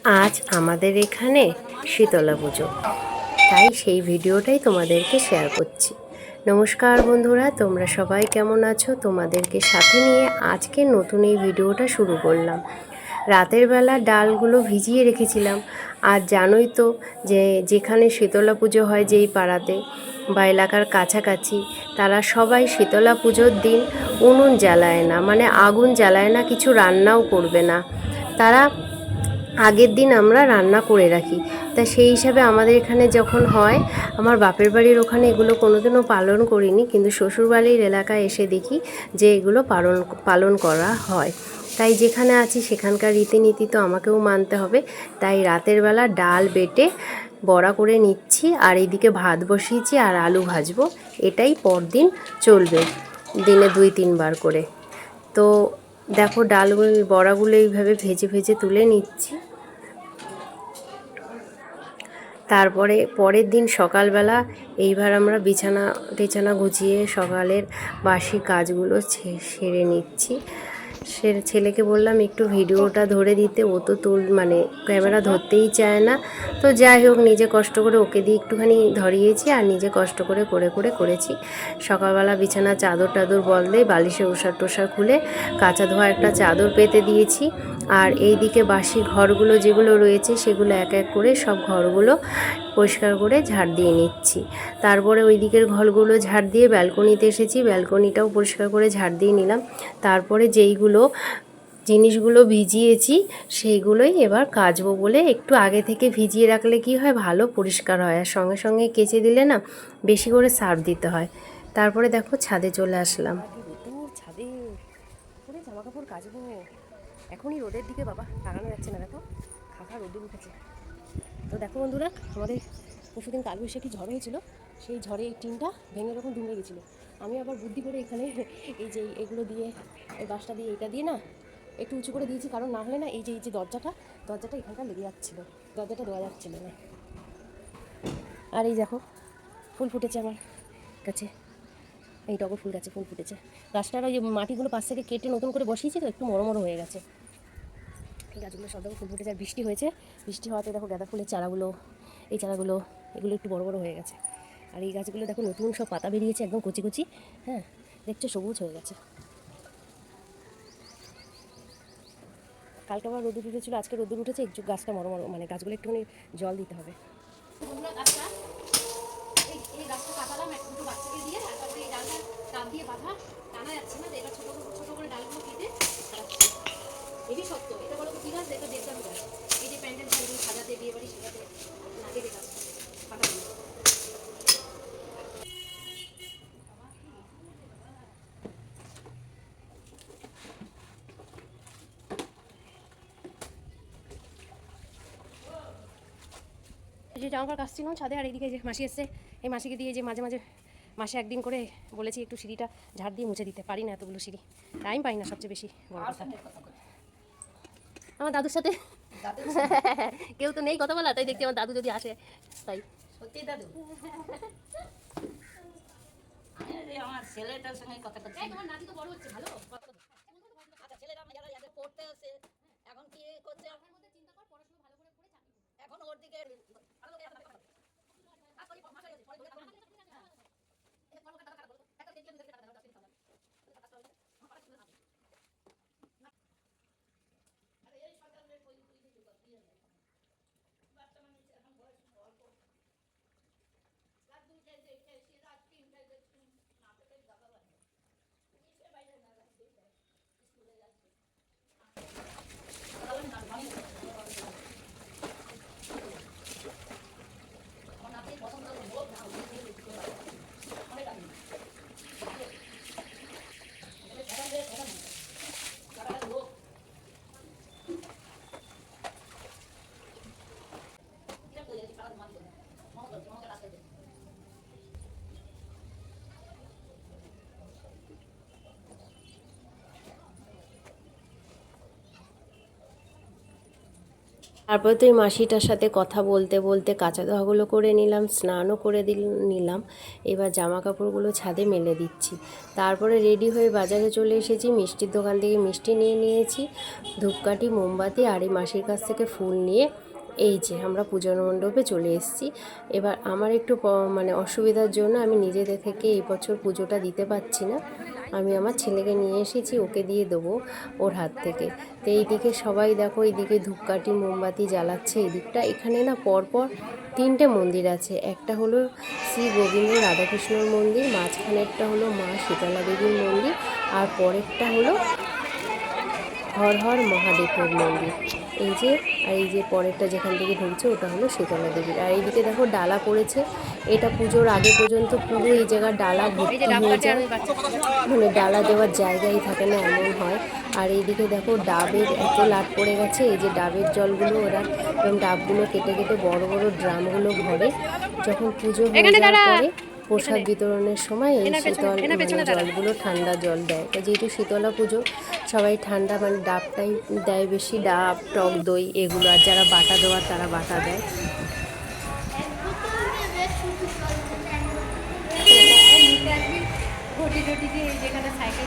আজ আমাদের এখানে শীতলা পুজো, তাই সেই ভিডিওটাই তোমাদেরকে শেয়ার করছি। নমস্কার বন্ধুরা, তোমরা সবাই কেমন আছো? তোমাদেরকে সাথে নিয়ে আজকে নতুন এই ভিডিওটা শুরু করলাম। রাতের বেলা ডালগুলো ভিজিয়ে রেখেছিলাম। আর জানোই তো যে যেখানে শীতলা পুজো হয় যেই পাড়াতে বা এলাকার কাছাকাছি, তারা সবাই শীতলা পুজোর দিন উনুন জ্বালায় না, মানে আগুন জ্বালায় না, কিছু রান্নাও করবে না তারা। আগের দিন আমরা রান্না করে রাখি। তা সেই হিসাবে আমাদের এখানে যখন হয়, আমার বাপের বাড়ির ওখানে এগুলো কোনোদিনও পালন করিনি, কিন্তু শ্বশুরবাড়ির এলাকায় এসে দেখি যে এগুলো পালন করা হয়। তাই যেখানে আছি সেখানকার রীতিনীতি তো আমাকেও মানতে হবে। তাই রাতের বেলা ডাল বেটে বড়া করে নিচ্ছি, আর এইদিকে ভাত বসিয়েছি আর আলু ভাজবো। এটাই পরদিন চলবে, দিনে 2-3 বার করে। তো দেখো ডালগুলো বড়াগুলো এইভাবে ভেজে ভেজে তুলে নিচ্ছি। তারপরে পরের দিন সকালবেলা এইবার আমরা বিছানা টিছানা গুছিয়ে সকালের বাসি কাজগুলো সেরে নিচ্ছি। ছেলেকে বললাম একটু ভিডিওটা ধরে দিতে, ও তো মানে ক্যামেরা ধরতেই চায় না। তো যাই হোক, নিজে কষ্ট করে ওকে দিয়ে একটুখানি ধরিয়েছি আর নিজে কষ্ট করে করেছি। সকালবেলা বিছানা চাদর টাদর বদলে বালিশে ওষার টোষার খুলে কাঁচা ধোয়া একটা চাদর পেতে দিয়েছি। আর এই দিকে বাসি ঘরগুলো যেগুলো রয়েছে সেগুলো এক এক করে সব ঘরগুলো পরিষ্কার করে ঝাড় দিয়ে নিচ্ছি। তারপরে ওই দিকের ঘরগুলো ঝাড় দিয়ে ব্যালকনিতে এসেছি, ব্যালকনিটাও পরিষ্কার করে ঝাড় দিয়ে নিলাম। তারপরে যেইগুলো জিনিসগুলো ভিজিয়েছি সেইগুলোই এবার কাচবো বলে একটু আগে থেকে ভিজিয়ে রাখলে কি হয়, ভালো পরিষ্কার হয়, আর সঙ্গে সঙ্গে কেচে দিলে না বেশি করে সার্ফ দিতে হয়। তারপরে দেখো ছাদে চলে আসলাম। ছাদে জামা কাপড় কাচবো, এখনই রোদের দিকে বাবা টাঙানো যাচ্ছে না, দেখো খাখা রোদ্দুর উঠেছে। তো দেখো বন্ধুরা, আমাদের পরশুদিন কালবৈশাখী ঝড় হয়েছিল, সেই ঝড়ে এই টিনটা ভেঙে এরকম দুমড়ে গেছিলো। আমি আবার বুদ্ধি করে এখানে এই যে এগুলো দিয়ে, এই বাঁশটা দিয়ে, এটা দিয়ে না একটু উঁচু করে দিয়েছি, কারণ না হলে না এই যে দরজাটা এখানটা লেগে যাচ্ছিলো, দরজাটা দেওয়া যাচ্ছিলো না। আর এই দেখো ফুল ফুটেছে আমার কাছে, এই টগর ফুল গাছে ফুল ফুটেছে। গাছটার ওই যে মাটিগুলো পাশ থেকে কেটে নতুন করে বসিয়েছি তো একটু মরো হয়ে গেছে। এই গাছগুলো সব দেখো ফুল ফুটেছে, আর বৃষ্টি হয়েছে, বৃষ্টি হওয়াতে দেখো গাঁদা ফুলের চারাগুলো, এই চারাগুলো এগুলো একটু বড় হয়ে গেছে। আর এই গাছগুলো দেখো নতুন সব পাতা বেরিয়েছে, একদম কচি কচি, হ্যাঁ দেখছো সবুজ হয়ে গেছে। কালকে আবার রোদুর উঠেছিল, আজকে রোদুর উঠেছে, একটু গাছটা মানে গাছগুলো একটুখানি জল দিতে হবে। এই গাছটা কাটালাম দুটো বাচ্চাকে দিয়ে, তারপরে এই ডালটা তাপ দিয়ে বাঁধা টানা যাচ্ছে না, এবার ছোট করে ডালগুলো কেটে হেবি শক্ত। এটা বলো কি গাছ? এটা দেবদারু গাছ। এই যে প্যান্ডেল সাজাতে, বিয়ে বাড়ি সাজাতে লাগে রে গাছ কাটা দিল। যে জামা কাপড় কাচছিলাম ছাদে, আর এইদিকে যে মাসি এসছে, এই মাসিকে দিয়ে যে মাঝে মাঝে মাসে একদিন করে বলেছি একটু সিঁড়িটা ঝাড় দিয়ে মুছে দিতে, পারি না এতগুলো সিঁড়ি, টাইম পাই না, সবচেয়ে বেশি বড় কথা। আমার দাদুর সাথে কেউ তো নেই কথা বলা, তাই দেখছি আমার দাদু যদি আসে, তাই সত্যি দাদু আমার ছেলেটার সঙ্গে কথা করছি। তোমার নাতি তো বড় হচ্ছে, ভালো আচ্ছা ছেলেরা যারা পড়তে আসে এখন কি করছে, আমার মধ্যে চিন্তা কর, পড়াশোনা ভালো করে এখন ওর দিকে তারপরে তো এই মাসিটার সাথে কথা বলতে বলতে কাঁচা ধোয়াগুলো করে নিলাম, স্নানও করে নিলাম। এবার জামা কাপড়গুলো ছাদে মেলে দিচ্ছি। তারপরে রেডি হয়ে বাজারে চলে এসেছি, মিষ্টির দোকান থেকে মিষ্টি নিয়ে নিয়েছি, ধূপকাঠি, মোমবাতি আর এই মাসির কাছ থেকে ফুল নিয়ে এই যে আমরা পূজন মণ্ডপে চলে এসেছি। এবার আমার একটু মানে অসুবিধার জন্য আমি নিজেদের থেকে এই বছর পুজোটা দিতে পারছি না। আমি আমার ছেলেকে নিয়ে এসেছি, ওকে দিয়ে দেবো ওর হাত থেকে। তো এইদিকে সবাই দেখো, এইদিকে ধূপকাঠি মোমবাতি জ্বালাচ্ছে। এই দিকটা এখানে না পরপর 3টে মন্দির আছে। একটা হলো শ্রী গোবিন্দ রাধাকৃষ্ণর মন্দির, মাঝখানেরটা হলো মা শীতলা দেবীর মন্দির, আর পরেরটা হলো হর হর মহাদেবের মন্দির। এই যে আর এই যে পরেরটা যেখান থেকে ঢুকছে ওটা হলো শীতলা দেবীর। আর এইদিকে দেখো ডালা পড়েছে। এটা পুজোর আগে পর্যন্ত পুরো এই জায়গার ডালা ভর্তি হয়ে যায়, মানে ডালা দেওয়ার জায়গাই থাকে না, এমন হয়। আর এইদিকে দেখো ডাবের এত লাট পড়ে গেছে। এই যে ডাবের জলগুলো ওরা এবং ডাবগুলো কেটে কেটে বড় বড় ড্রামগুলো ভরে, যখন পুজো হয়ে যাওয়ার পরে প্রসাদ বিতরণের সময় এই শীতল মানে জলগুলো ঠান্ডা জল দেয়। তো যেহেতু শীতলা পুজো সবাই ঠান্ডা মানে ডাবটাই দেয় বেশি, ডাব, টক দই এগুলো। আর যারা বাটা দেওয়ার তারা বাটা দেয়। ঘটি টটি দিয়ে যেখানে সাইকেল